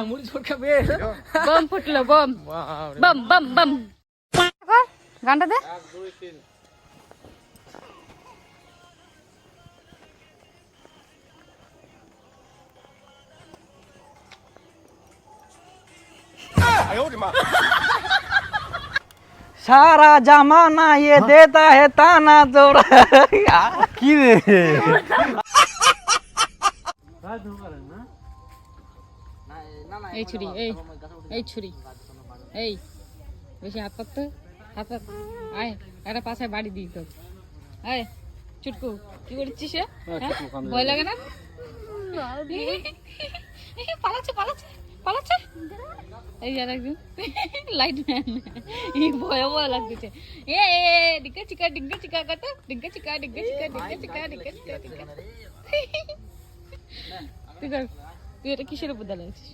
মুড়ি ছোট খাবে bomb ফুটলো bomb bomb bomb bomb গানটা দে 1 2 3 सारा जमाना ये देता है ताना तोड़ा की रे এই ছুরি এই ছুরি এই বেশি হাত পাত আয় একটা পাশায় বাড়ি দিই তো আয় চুটকু কি করছিস ভয় লাগে না পালাচ্ছে পালাচ্ছে পালাচ্ছে এই যার একজন লাইট ম্যান এই ভয় লাগতেছে এ ডিঙ্কা চিকা করতে ডিঙ্কা চিকা তুই এটা কিসের উপর দাঁড়াচ্ছিস